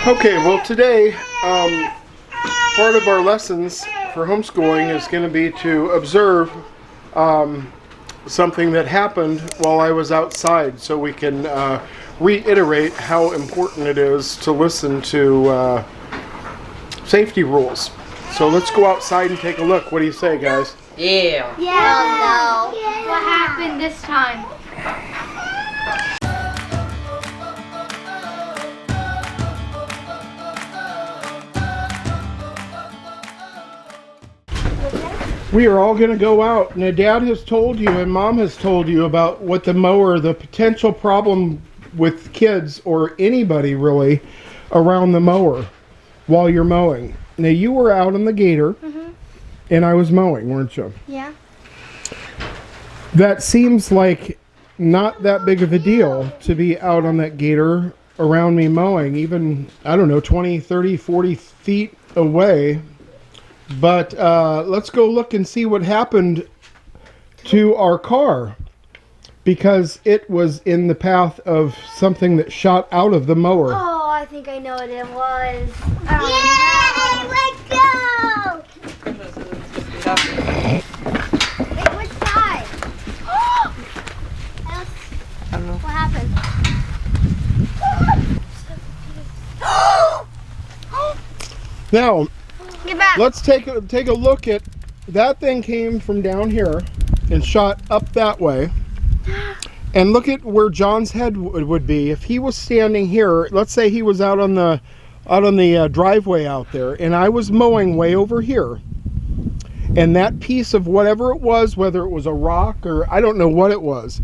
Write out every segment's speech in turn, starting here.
Okay, well today, part of our lessons for homeschooling is going to be to observe something that happened while I was outside, so we can reiterate how important it is to listen to safety rules. So let's go outside and take a look. What do you say, guys? Yeah. Yeah. Yeah. What happened this time? We are all going to go out. Now, Dad has told you and Mom has told you about what the mower, the potential problem with kids or anybody really around the mower while you're mowing. Now, you were out on the gator and I was mowing, weren't you? Yeah. That seems like not that big of a deal to be out on that gator around me mowing, even, I don't know, 20, 30, 40 feet away. But let's go look and see what happened to our car, because it was in the path of something that shot out of the mower. Oh, I think I know what it was. Yay! Let's go! Wait, which side? I don't know. What happened? Now, Get back. let's take a look at that thing. Came from down here and shot up that way. And look at where John's head would be if he was standing here. Let's say he was out on the driveway out there, and I was mowing way over here. And that piece of whatever it was, whether it was a rock or I don't know what it was,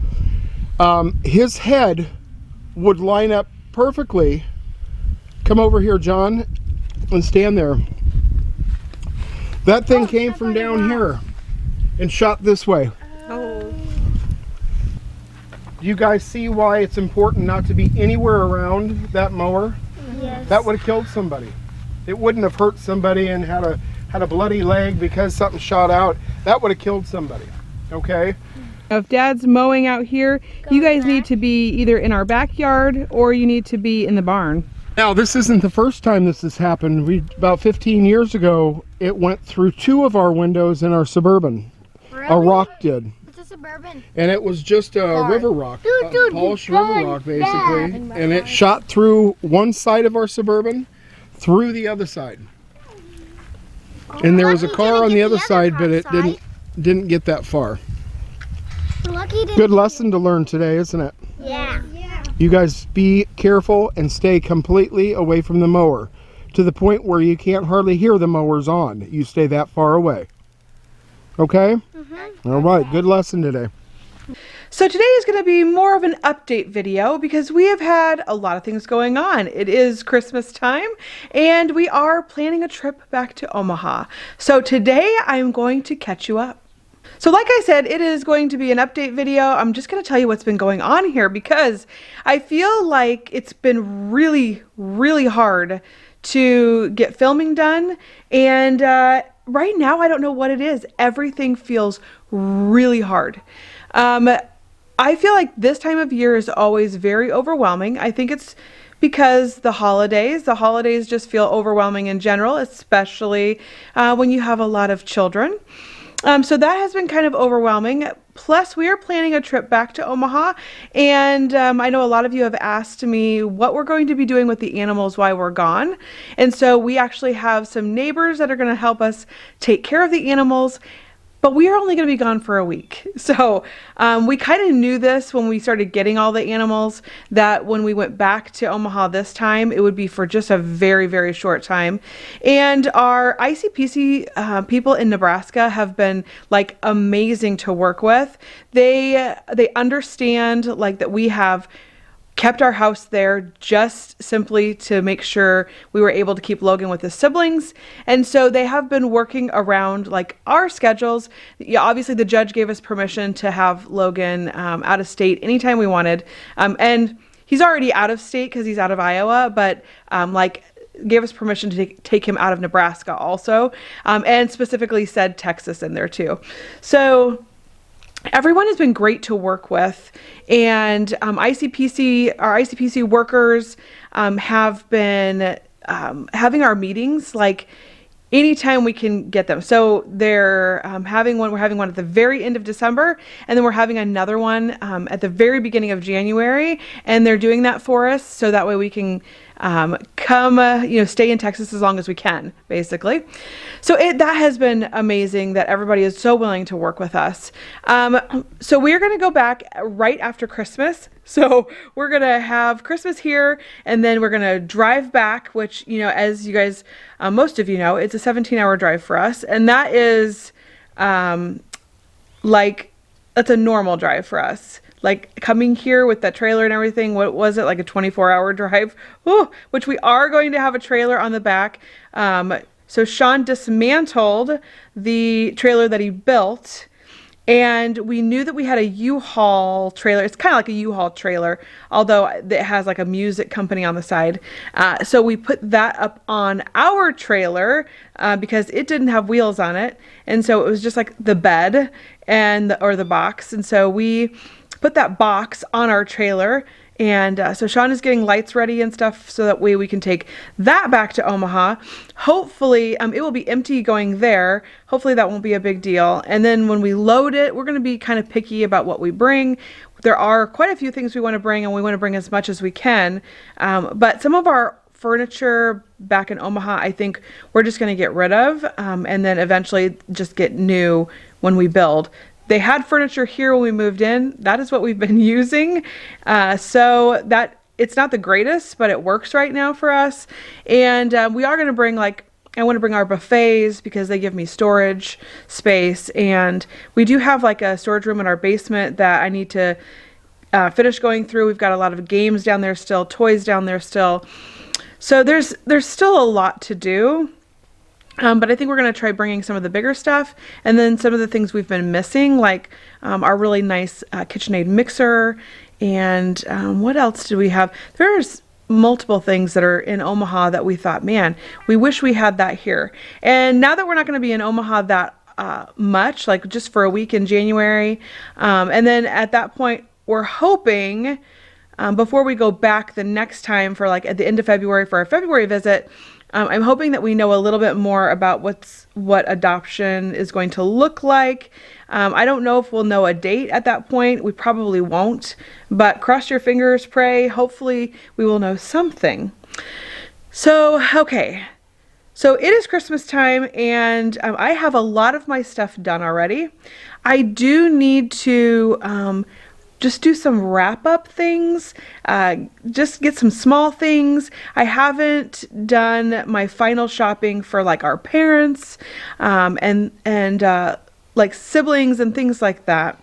his head would line up perfectly. Come over here, John, and stand there. That thing came from down here and shot this way. Oh. Do you guys see why it's important not to be anywhere around that mower? Yes. That would have killed somebody. It wouldn't have hurt somebody and had a bloody leg because something shot out. That would have killed somebody. Okay? If Dad's mowing out here, you guys need to be either in our backyard or you need to be in the barn. Now, this isn't the first time this has happened. About 15 years ago, it went through 2 of our windows in our Suburban. Really? A rock did. It's a Suburban. And it was just a river rock, a polished river rock, basically. And it shot through one side of our Suburban, through the other side. And there was a car on the other side, but it didn't get that far. Good lesson to learn today, isn't it? Yeah. You guys be careful and stay completely away from the mower, to the point where you can't hardly hear the mowers on. You stay that far away. Okay? All right, good lesson today. So today is going to be more of an update video because we have had a lot of things going on. It is Christmas time and we are planning a trip back to Omaha. So today I'm going to catch you up. So like I said, it is going to be an update video. I'm just going to tell you what's been going on here because I feel like it's been really, really hard to get filming done. And right now, I don't know what it is. Everything feels really hard. I feel like this time of year is always very overwhelming. I think it's because the holidays just feel overwhelming in general, especially when you have a lot of children. So that has been kind of overwhelming. Plus, we are planning a trip back to Omaha, and I know a lot of you have asked me what we're going to be doing with the animals while we're gone. And so we actually have some neighbors that are going to help us take care of the animals. But we are only going to be gone for a week. So we kind of knew this when we started getting all the animals, that when we went back to Omaha this time, it would be for just a very, very short time. And our ICPC people in Nebraska have been like amazing to work with. They understand like that we have kept our house there just simply to make sure we were able to keep Logan with his siblings. And so they have been working around like our schedules. Yeah, obviously the judge gave us permission to have Logan out of state anytime we wanted. And he's already out of state because he's out of Iowa, but like gave us permission to take him out of Nebraska also. And specifically said Texas in there too. So everyone has been great to work with, and our ICPC workers have been having our meetings like anytime we can get them. So they're having one. We're having one at the very end of December, and then we're having another one at the very beginning of January. And they're doing that for us, so that way we can come, stay in Texas as long as we can, basically. So that has been amazing that everybody is so willing to work with us. So we're going to go back right after Christmas. So we're going to have Christmas here, and then we're going to drive back, which, as you guys, most of you know, it's a 17-hour drive for us. And that is that's a normal drive for us. Like coming here with that trailer and everything, what was it, like a 24-hour drive? Ooh, which we are going to have a trailer on the back. So Sean dismantled the trailer that he built, and we knew that we had a U-Haul trailer. It's kind of like a U-Haul trailer, although it has like a music company on the side. So we put that up on our trailer because it didn't have wheels on it. And so it was just like the bed or the box. And so we put that box on our trailer, and so Sean is getting lights ready and stuff so that way we can take that back to Omaha. Hopefully it will be empty going there. Hopefully that won't be a big deal. And then when we load it, we're going to be kind of picky about what we bring. There are quite a few things we want to bring, and we want to bring as much as we can. But some of our furniture back in Omaha, I think we're just going to get rid of, and then eventually just get new when we build. They had furniture here when we moved in. That is what we've been using. So that it's not the greatest, but it works right now for us. And we are going to bring I want to bring our buffets because they give me storage space. And we do have like a storage room in our basement that I need to finish going through. We've got a lot of games down there still, toys down there still. So there's still a lot to do. But I think we're going to try bringing some of the bigger stuff, and then some of the things we've been missing, like our really nice KitchenAid mixer, and what else do we have? There's multiple things that are in Omaha that we thought, man, we wish we had that here. And now that we're not going to be in Omaha that much, like just for a week in January, and then at that point, we're hoping before we go back the next time for like at the end of February for our February visit, I'm hoping that we know a little bit more about what adoption is going to look like. I don't know if we'll know a date at that point. We probably won't, but cross your fingers, pray. Hopefully we will know something. So, okay. So it is Christmas time, and I have a lot of my stuff done already. I do need to just do some wrap-up things, just get some small things. I haven't done my final shopping for like our parents and like siblings and things like that.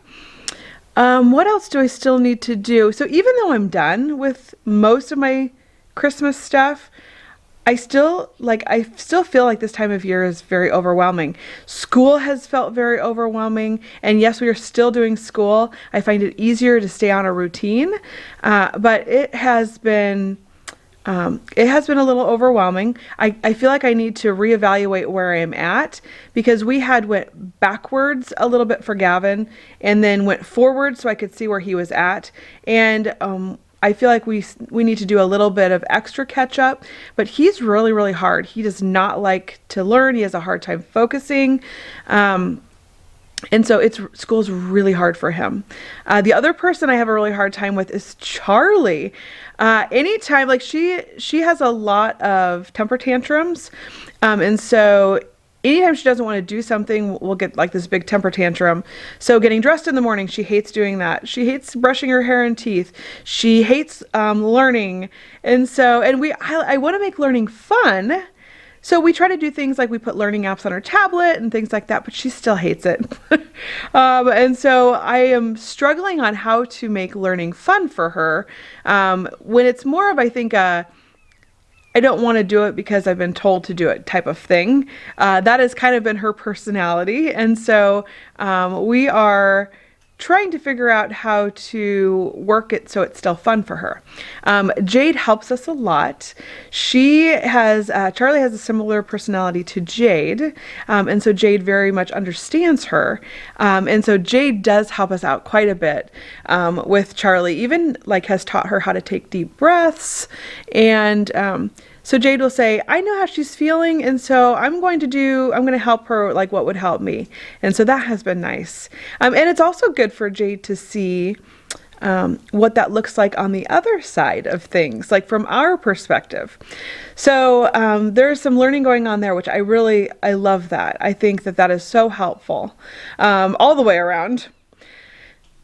What else do I still need to do? So even though I'm done with most of my Christmas stuff, I still feel like this time of year is very overwhelming. School has felt very overwhelming, and yes, we are still doing school. I find it easier to stay on a routine, but it has been a little overwhelming. I feel like I need to reevaluate where I am at, because we had went backwards a little bit for Gavin and then went forward so I could see where he was at, and I feel like we need to do a little bit of extra catch up, but he's really, really hard. He does not like to learn. He has a hard time focusing. And so school's really hard for him. The other person I have a really hard time with is Charlie. Anytime, like she has a lot of temper tantrums. And so anytime she doesn't want to do something, we'll get like this big temper tantrum. So getting dressed in the morning, she hates doing that. She hates brushing her hair and teeth. She hates learning. And I want to make learning fun. So we try to do things like we put learning apps on her tablet and things like that, but she still hates it. And so I am struggling on how to make learning fun for her. When it's more of, I think, I don't want to do it because I've been told to do it type of thing. That has kind of been her personality. And so we are trying to figure out how to work it so it's still fun for her. Jade helps us a lot. She has, Charlie has a similar personality to Jade, and so Jade very much understands her. And so Jade does help us out quite a bit with Charlie, even like has taught her how to take deep breaths. And so Jade will say, I know how she's feeling, and so I'm going to help her like what would help me. And so that has been nice. And it's also good for Jade to see what that looks like on the other side of things, like from our perspective. So there's some learning going on there, which I love that. I think that is so helpful all the way around.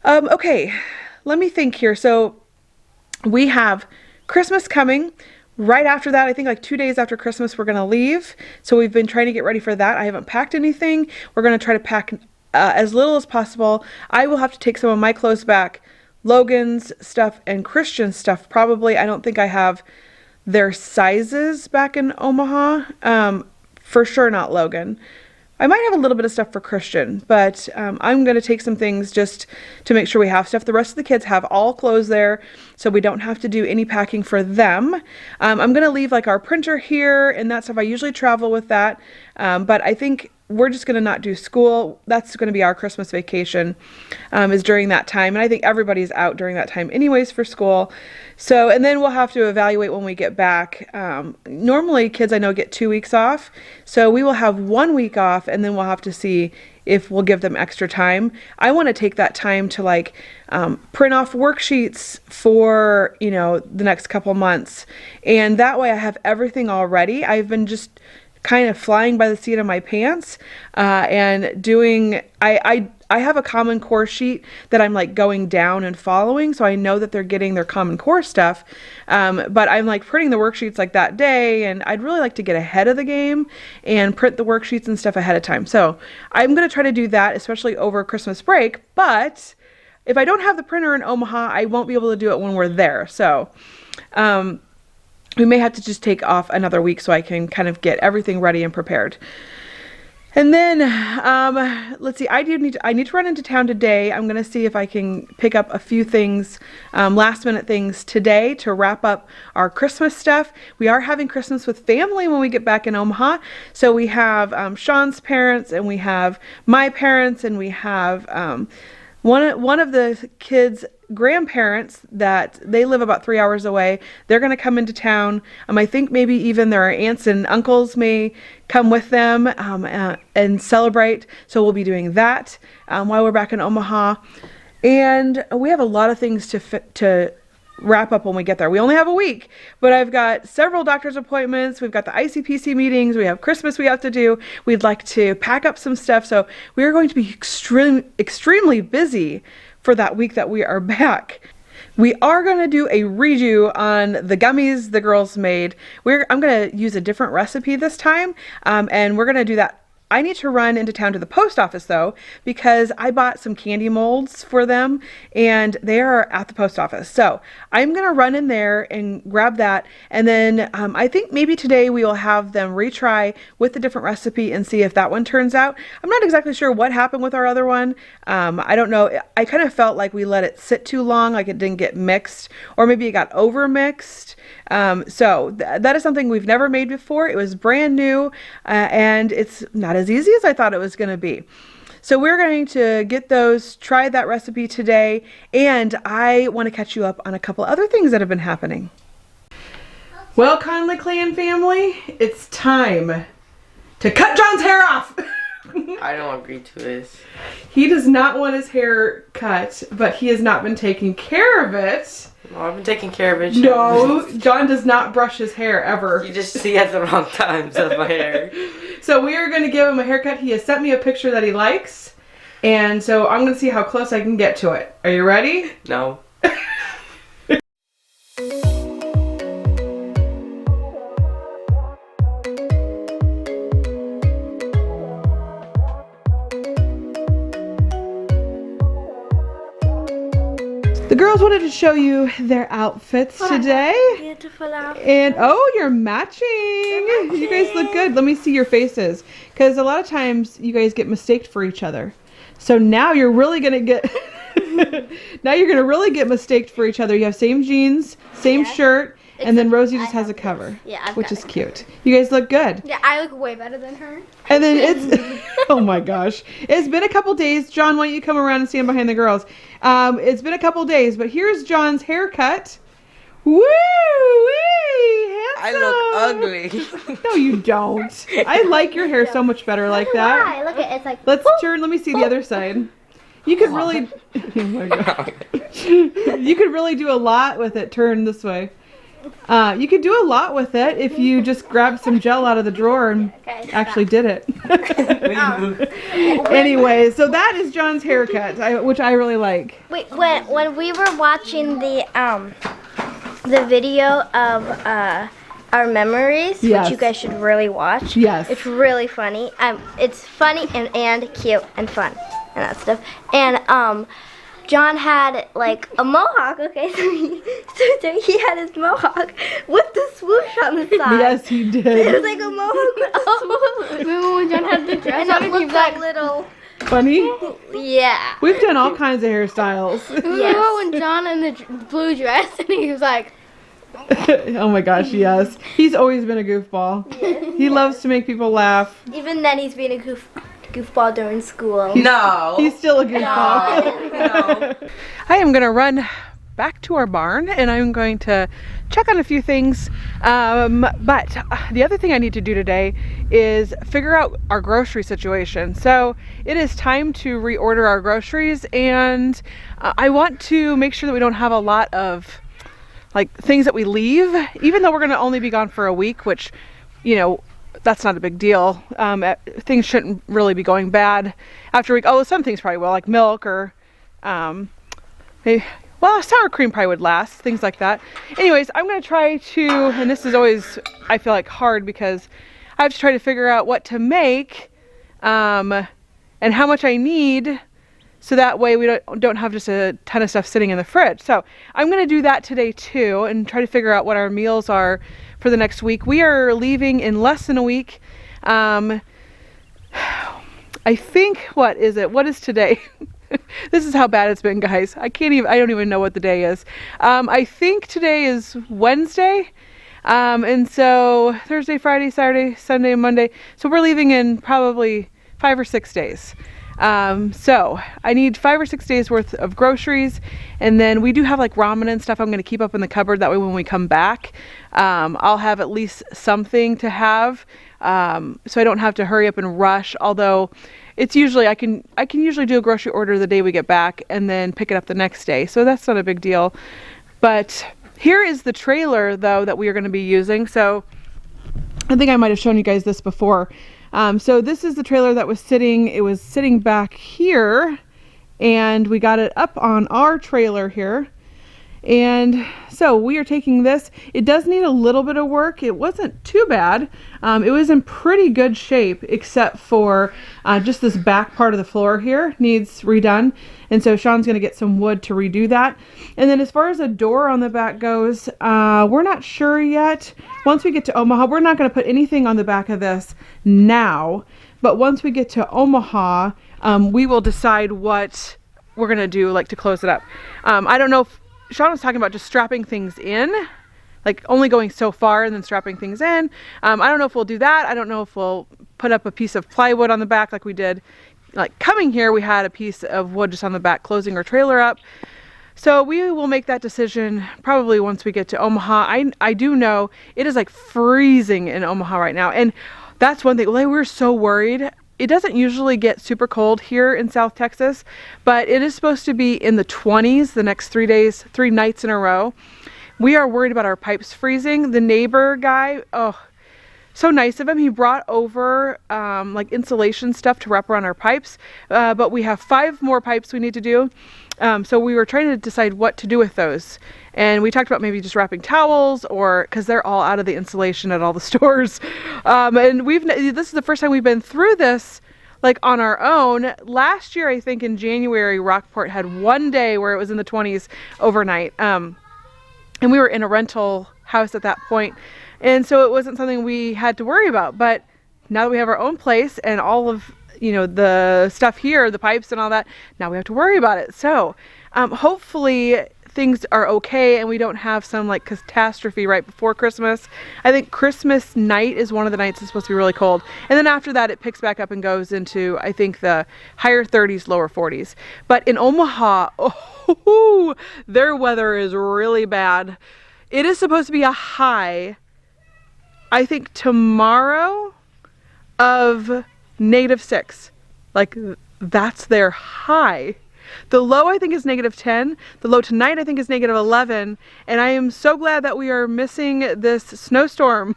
Okay, let me think here. So we have Christmas coming. Right after that, I think like 2 days after Christmas, we're going to leave. So we've been trying to get ready for that. I haven't packed anything. We're going to try to pack as little as possible. I will have to take some of my clothes back, Logan's stuff and Christian's stuff probably. I don't think I have their sizes back in Omaha. For sure not Logan. I might have a little bit of stuff for Christian, but I'm going to take some things just to make sure we have stuff. The rest of the kids have all clothes there, so we don't have to do any packing for them. I'm going to leave like our printer here and that stuff. I usually travel with that, but I think we're just going to not do school. That's going to be our Christmas vacation is during that time. And I think everybody's out during that time anyways for school. So, and then we'll have to evaluate when we get back. Normally kids I know get 2 weeks off. So we will have 1 week off and then we'll have to see if we'll give them extra time. I want to take that time to like print off worksheets for, the next couple months. And that way I have everything already. I've been just kind of flying by the seat of my pants and doing, I have a Common Core sheet that I'm like going down and following, so I know that they're getting their Common Core stuff, but I'm like printing the worksheets like that day, and I'd really like to get ahead of the game and print the worksheets and stuff ahead of time. So I'm going to try to do that, especially over Christmas break, but if I don't have the printer in Omaha, I won't be able to do it when we're there. So we may have to just take off another week so I can kind of get everything ready and prepared. And then, let's see, I need to run into town today. I'm going to see if I can pick up a few things, last minute things today to wrap up our Christmas stuff. We are having Christmas with family when we get back in Omaha. So we have Sean's parents, and we have my parents, and we have one of the kids' grandparents that they live about 3 hours away. They're going to come into town. I think maybe even their aunts and uncles may come with them and celebrate. So we'll be doing that while we're back in Omaha. And we have a lot of things to wrap up when we get there. We only have a week, but I've got several doctor's appointments. We've got the ICPC meetings. We have Christmas we have to do. We'd like to pack up some stuff. So we are going to be extremely busy for that week that we are back. We are going to do a redo on the gummies the girls made. I'm going to use a different recipe this time, and we're going to do that. I need to run into town to the post office though, because I bought some candy molds for them and they are at the post office. So I'm going to run in there and grab that. And then I think maybe today we will have them retry with the different recipe and see if that one turns out. I'm not exactly sure what happened with our other one. I don't know. I kind of felt like we let it sit too long, like it didn't get mixed, or maybe it got over mixed. So that is something we've never made before. It was brand new and it's not as easy as I thought it was going to be. So we're going to get those, try that recipe today, and I want to catch you up on a couple other things that have been happening. Well, Connley Clan family, it's time to cut John's hair off. I don't agree to this. He does not want his hair cut, but he has not been taking care of it. No, I've been taking care of it. No, John does not brush his hair ever. You just see at the wrong times of my hair. So we are going to give him a haircut. He has sent me a picture that he likes, and so I'm going to see how close I can get to it. Are you ready? No. The girls wanted to show you their outfits today. Beautiful outfit. And oh, you're matching. You guys look good. Let me see your faces, because a lot of times you guys get mistaked for each other. So now you're really gonna get Now you're gonna really get mistaked for each other. You have same jeans, same shirt, and then Rosie just has a cover, which is cute. You guys look good. Yeah, I look way better than her. And then it's, oh my gosh. It's been a couple days. John, why don't you come around and stand behind the girls? It's been a couple days, but here's John's haircut. Woo wee! Handsome! I look ugly. No, you don't. I like your hair so much better like that. Why? Look at it's like. Let's turn. Let me see the other side. You could really. Oh my god. You could really do a lot with it. Turn this way. You could do a lot with it if you just grabbed some gel out of the drawer and actually did it. Anyway, so that is John's haircut, which I really like. Wait, when we were watching the video of our memories, Yes. which you guys should really watch. Yes. It's really funny. It's funny and cute and fun and that stuff. And John had like a mohawk. Okay, so he had his mohawk with the swoosh on the side. Yes, he It did. was like a mohawk with a swoosh. Remember when John had the dress And on it and he looked was like like, little. Funny. Yeah. We've done all kinds of hairstyles. remember when John in the blue dress and he was like, Oh my gosh, yes. He's always been a goofball. He loves to make people laugh. Even then, he's being a goofball during school. No. He's still a goofball. No. I am going to run back to our barn and I'm going to check on a few things. But the other thing I need to do today is figure out our grocery situation. So it is time to reorder our groceries, and I want to make sure that we don't have a lot of like things that we leave, even though we're going to only be gone for a week, which, you know, that's not a big deal. Things shouldn't really be going bad after a week. Oh, some things probably will, like milk or maybe, well, sour cream probably would last, things like that. Anyways, I'm going to try to, and this is always, I feel like, hard because I have to try to figure out what to make and how much I need, so that way we don't have just a ton of stuff sitting in the fridge. So I'm going to do that today too and try to figure out what our meals are for the next week. We are leaving in less than a week. I think, what is it? What is today? This is how bad it's been, guys. I don't even know what the day is. I think today is Wednesday. And so Thursday, Friday, Saturday, Sunday, and Monday. So we're leaving in probably 5 or 6 days. So I need 5 or 6 days worth of groceries, and then we do have like ramen and stuff I'm going to keep up in the cupboard. That way when we come back, I'll have at least something to have, so I don't have to hurry up and rush. Although it's usually, I can usually do a grocery order the day we get back and then pick it up the next day. So that's not a big deal. But here is the trailer though that we are going to be using. So I think I might have shown you guys this before. So this is the trailer that was sitting, it was sitting back here, and we got it up on our trailer here. And so we are taking this. It does need a little bit of work. It wasn't too bad. It was in pretty good shape, except for just this back part of the floor here needs redone. And so Sean's going to get some wood to redo that. And then as far as the door on the back goes, we're not sure yet. Once we get to Omaha, we're not going to put anything on the back of this now. But once we get to Omaha, we will decide what we're going to do, like to close it up. I don't know if Sean was talking about just strapping things in, like only going so far and then strapping things in. I don't know if we'll do that. I don't know if we'll put up a piece of plywood on the back like we did. Like coming here, we had a piece of wood just on the back closing our trailer up. So we will make that decision probably once we get to Omaha. I do know it is like freezing in Omaha right now. And that's one thing. Like, we're so worried. It doesn't usually get super cold here in South Texas, but it is supposed to be in the 20s the next 3 days, 3 nights in a row. We are worried about our pipes freezing. The neighbor guy, oh, so nice of him. He brought over like insulation stuff to wrap around our pipes, but we have 5 more pipes we need to do. So we were trying to decide what to do with those. And we talked about maybe just wrapping towels, or because they're all out of the insulation at all the stores. And this is the first time we've been through this like on our own. Last year, I think in January, Rockport had one day where it was in the 20s overnight. And we were in a rental house at that point. And so it wasn't something we had to worry about. But now that we have our own place and all of, you know, the stuff here, the pipes and all that, now we have to worry about it. So hopefully things are okay and we don't have some like catastrophe right before Christmas. I think Christmas night is one of the nights that's supposed to be really cold. And then after that, it picks back up and goes into, I think, the higher 30s, lower 40s. But in Omaha, oh, their weather is really bad. It is supposed to be a high, I think tomorrow, of -6. Like, that's their high. The low, I think, is -10. The low tonight, I think, is -11. And I am so glad that we are missing this snowstorm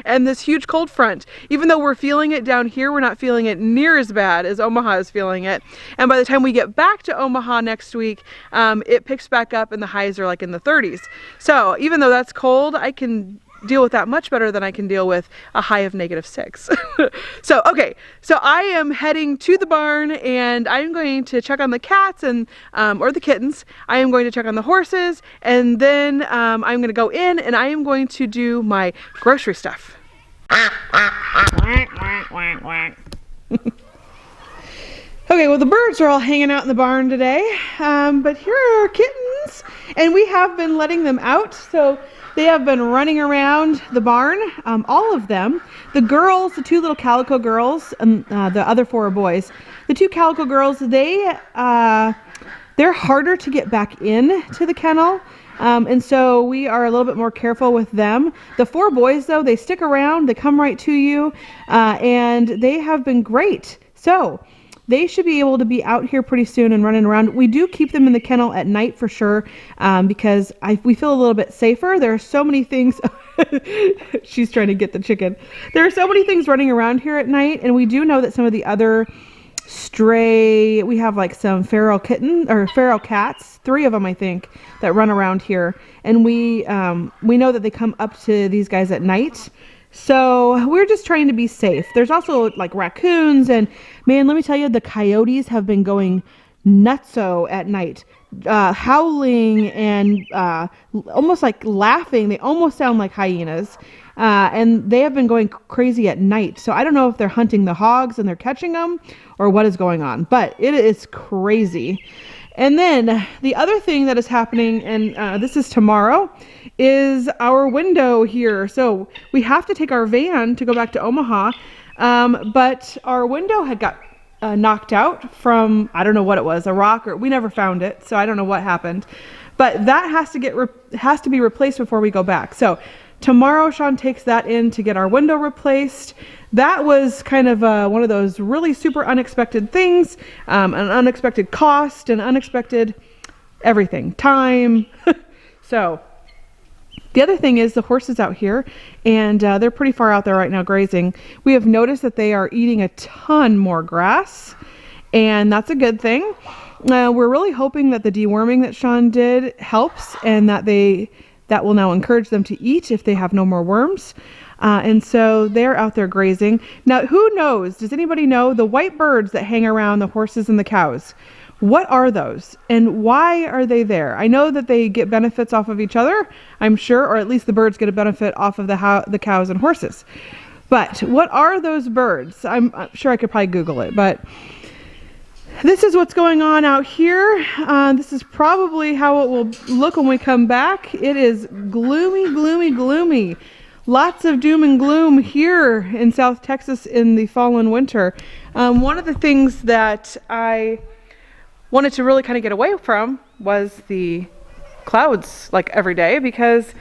and this huge cold front. Even though we're feeling it down here, we're not feeling it near as bad as Omaha is feeling it. And by the time we get back to Omaha next week, it picks back up and the highs are like in the 30s. So even though that's cold, I can deal with that much better than I can deal with a high of -6. So, okay, so I am heading to the barn and I'm going to check on the cats and, or the kittens. I am going to check on the horses, and then I'm going to go in and I am going to do my grocery stuff. Okay, well, the birds are all hanging out in the barn today, but here are our kittens, and we have been letting them out, so they have been running around the barn, all of them. The girls, the 2 little calico girls, and the other 4 are boys. The 2 calico girls, they're harder to get back in to the kennel, and so we are a little bit more careful with them. The 4 boys, though, they stick around, they come right to you, and they have been great. So they should be able to be out here pretty soon and running around. We do keep them in the kennel at night for sure, because we feel a little bit safer. There are so many things. She's trying to get the chicken. There are so many things running around here at night, and we do know that some of the other stray, we have like some feral cats, 3 of them I think, that run around here, and we know that they come up to these guys at night. So we're just trying to be safe. There's also like raccoons, and man, let me tell you, the coyotes have been going nutso at night, howling and almost like laughing. They almost sound like hyenas, and they have been going crazy at night. So I don't know if they're hunting the hogs and they're catching them or what is going on, but it is crazy. And then the other thing that is happening, and this is tomorrow, is our window here. So we have to take our van to go back to Omaha, but our window had got knocked out from, I don't know what it was, a rock, or we never found it, so I don't know what happened. But that has to be replaced before we go back. So tomorrow Sean takes that in to get our window replaced. That was kind of one of those really super unexpected things, an unexpected cost, and unexpected everything, time. So the other thing is the horses out here, and they're pretty far out there right now grazing. We have noticed that they are eating a ton more grass, and that's a good thing. We're really hoping that the deworming that Sean did helps, and that will now encourage them to eat if they have no more worms. And so they're out there grazing. Now, who knows? Does anybody know the white birds that hang around the horses and the cows? What are those, and why are they there? I know that they get benefits off of each other, I'm sure, or at least the birds get a benefit off of the cows and horses. But what are those birds? I'm sure I could probably Google it, but this is what's going on out here. This is probably how it will look when we come back. It is gloomy, gloomy, gloomy. Lots of doom and gloom here in South Texas in the fall and winter. One of the things that I wanted to really kind of get away from was the clouds like every day, because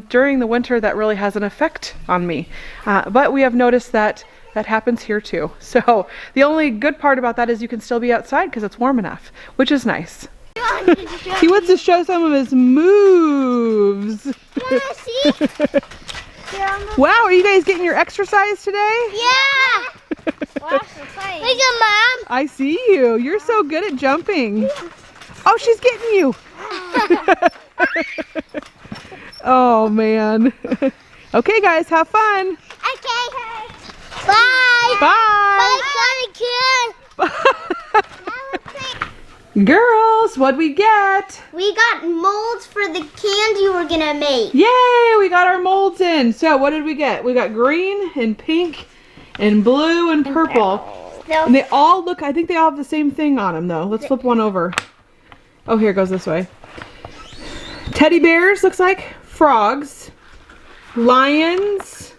during the winter that really has an effect on me. But we have noticed that happens here too. So the only good part about that is you can still be outside because it's warm enough, which is nice. He wants to show some of his moves. Wow, are you guys getting your exercise today? Yeah! Look at Mom! I see you. You're so good at jumping. Oh, she's getting you. Oh, man. Okay, guys, have fun. Okay. Bye! Bye! Bye, Kitten! Girls, what'd we get? We got molds for the candy we're gonna make. Yay, we got our molds in. So what did we get? We got green and pink and blue and purple. And they all look, I think they all have the same thing on them though. Let's flip one over. Oh, here it goes this way. Teddy bears, looks like. Frogs. Lions.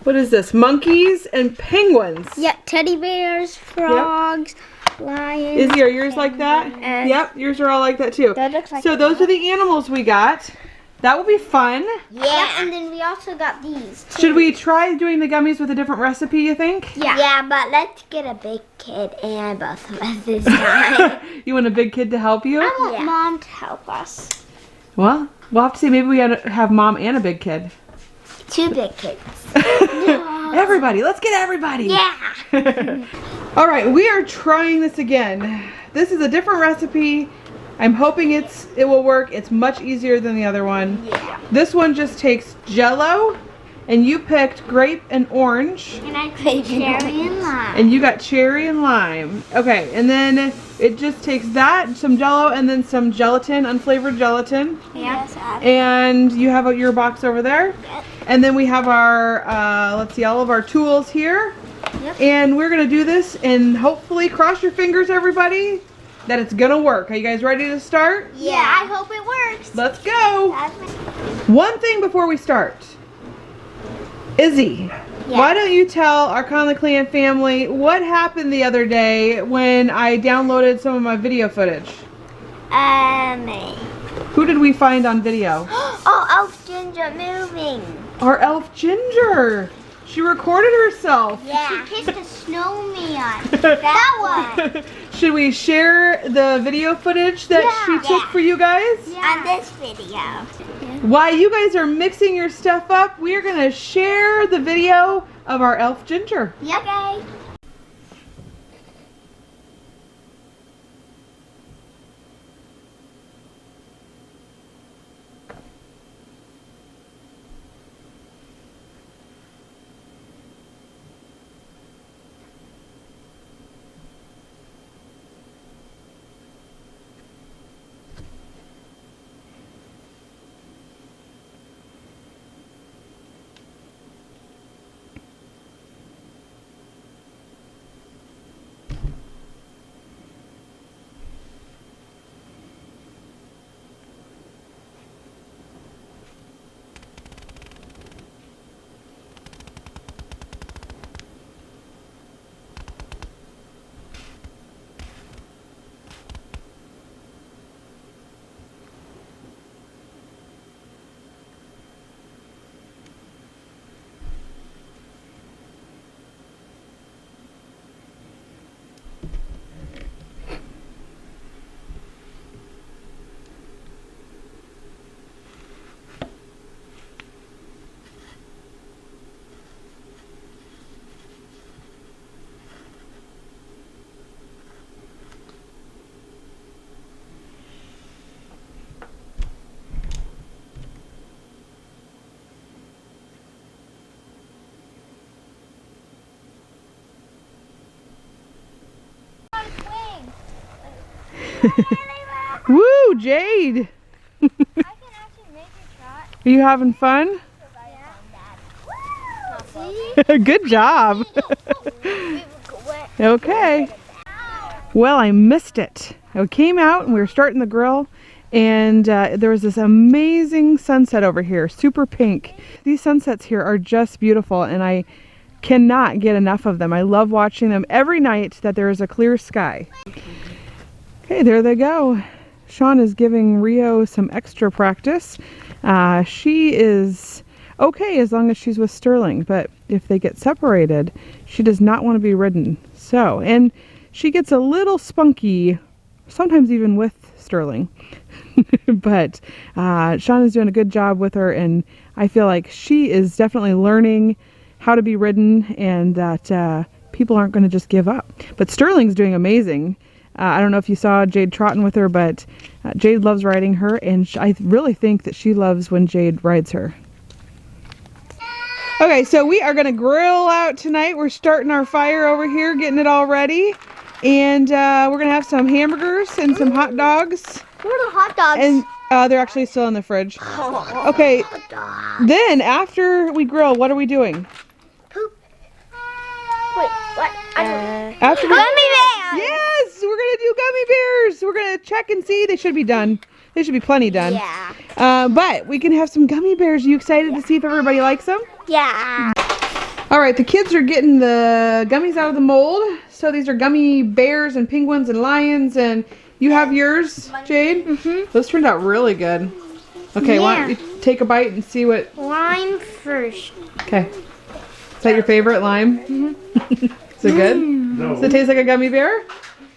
What is this? Monkeys and penguins. Yeah, teddy bears, frogs, lions. Izzy, are yours like that? And Yep, yours are all like that too. that looks like So those are the animals we got. That will be fun. Yeah, and then we also got these. Too. Should we try doing the gummies with a different recipe, you think? Yeah. Yeah, but let's get a big kid and both of us this time. You want a big kid to help you? I want Mom to help us. Well, we'll have to see. Maybe we gotta have Mom and a big kid. 2 big kids. Everybody, let's get everybody. Yeah. All right, we are trying this again. This is a different recipe. I'm hoping it will work. It's much easier than the other one. Yeah. This one just takes Jell-O, and you picked grape and orange, And I put cherry and lime. and you got cherry and lime. Okay, and then it just takes that, some Jell-O, and then some gelatin, unflavored gelatin. Yeah. And you have your box over there. Yep. And then we have our, let's see, all of our tools here. Yep. And we're gonna do this, and hopefully, cross your fingers, everybody, that it's gonna work. Are you guys ready to start? Yeah. I hope it works. Let's go. That's my... One thing before we start. Izzy, why don't you tell our Connelly Clan family what happened the other day when I downloaded some of my video footage? Who did we find on video? Oh, Elf Ginger moving. Our elf Ginger. She recorded herself. Yeah. She kissed a snowman. That one. Should we share the video footage that she took for you guys? On this video. While you guys are mixing your stuff up, we are going to share the video of our elf Ginger. Yep. Okay. Woo, Jade! Are you having fun? Good job. Okay. Well, I missed it. I came out and we were starting the grill, and there was this amazing sunset over here, super pink. These sunsets here are just beautiful, and I cannot get enough of them. I love watching them every night that there is a clear sky. Okay, there they go. Sean is giving Rio some extra practice. She is okay as long as she's with Sterling, but if they get separated, she does not want to be ridden. So, and she gets a little spunky, sometimes even with Sterling. But Sean is doing a good job with her, and I feel like she is definitely learning how to be ridden, and that people aren't going to just give up. But Sterling's doing amazing. I don't know if you saw Jade trotting with her, but Jade loves riding her, and I really think that she loves when Jade rides her. Okay, so we are going to grill out tonight. We're starting our fire over here, getting it all ready. And we're going to have some hamburgers and some hot dogs. Where are the hot dogs? And they're actually still in the fridge. Okay, then after we grill, what are we doing? Poop. Wait, what? After we... Gummy bear! Yes, we're going gonna do gummy bears. We're gonna check and see. They should be done. They should be plenty done. Yeah. But we can have some gummy bears. Are you excited to see if everybody likes them? Yeah. All right, the kids are getting the gummies out of the mold. So these are gummy bears and penguins and lions, and you have yours, Jade? Mm-hmm. Those turned out really good. Okay, why don't you take a bite and see what... Lime first. Okay. Is that your favorite lime? Mm-hmm. Is it good? No. Does it taste like a gummy bear?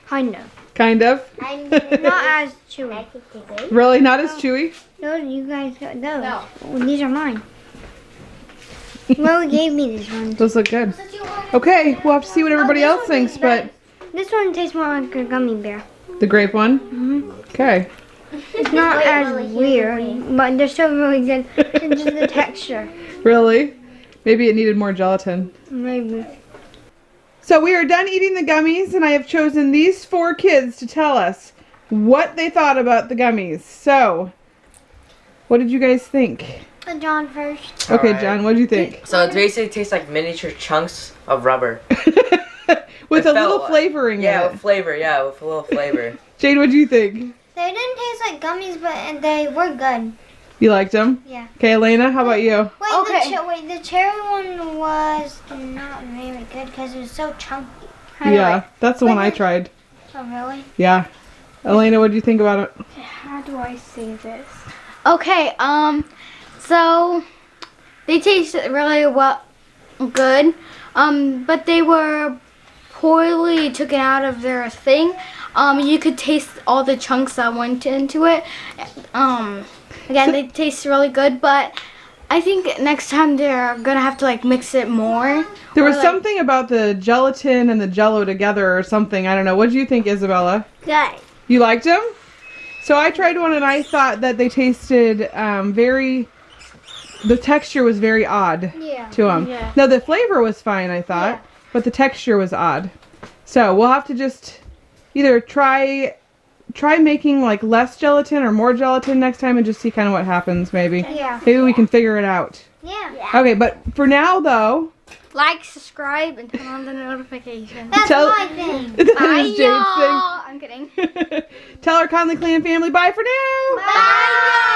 Kind of. Kind of. Not as chewy. Really? Not as chewy? No, you guys got those. No. Oh, these are mine. Mo gave me these ones. Those look good. Okay, we'll have to see what everybody else thinks, but... This one tastes more like a gummy bear. The grape one? Mm-hmm. Okay. It's not as weird, but they're still really good. It's just the texture. Really? Maybe it needed more gelatin. Maybe. So we are done eating the gummies, and I have chosen these 4 kids to tell us what they thought about the gummies. So, what did you guys think? John first. Okay, Alright. John, what did you think? So it basically tastes like miniature chunks of rubber. With It a little felt like- flavoring Yeah, in it. with flavor. Yeah, with a little flavor. Jade, what did you think? They didn't taste like gummies, but they were good. You liked them? Yeah. Okay, Elena, how about you? Wait, Okay. the cherry one was not very good because it was so chunky. Yeah, that's the one I tried. Oh, really? Yeah. Elena, what did you think about it? How do I say this? Okay, so they tasted really good, but they were poorly taken out of their thing. You could taste all the chunks that went into it. Again, they taste really good, but I think next time they're gonna have to like mix it more. There Or, was like- something about the gelatin and the jello together or something. I don't know. What did you think, Isabella? Good. You liked them? So I tried one and I thought that they tasted the texture was very odd Yeah. to them. Yeah. Now the flavor was fine, I thought, but the texture was odd. So we'll have to just either try making like less gelatin or more gelatin next time and just see kind of what happens maybe. Yeah. Maybe we can figure it out. Yeah. Okay, but for now though, Like, subscribe, and turn on the notifications. That's Tell- my thing. that Bye, is Jade's y'all. I'm kidding. thing. Tell our Conley Clan family bye for now. Bye.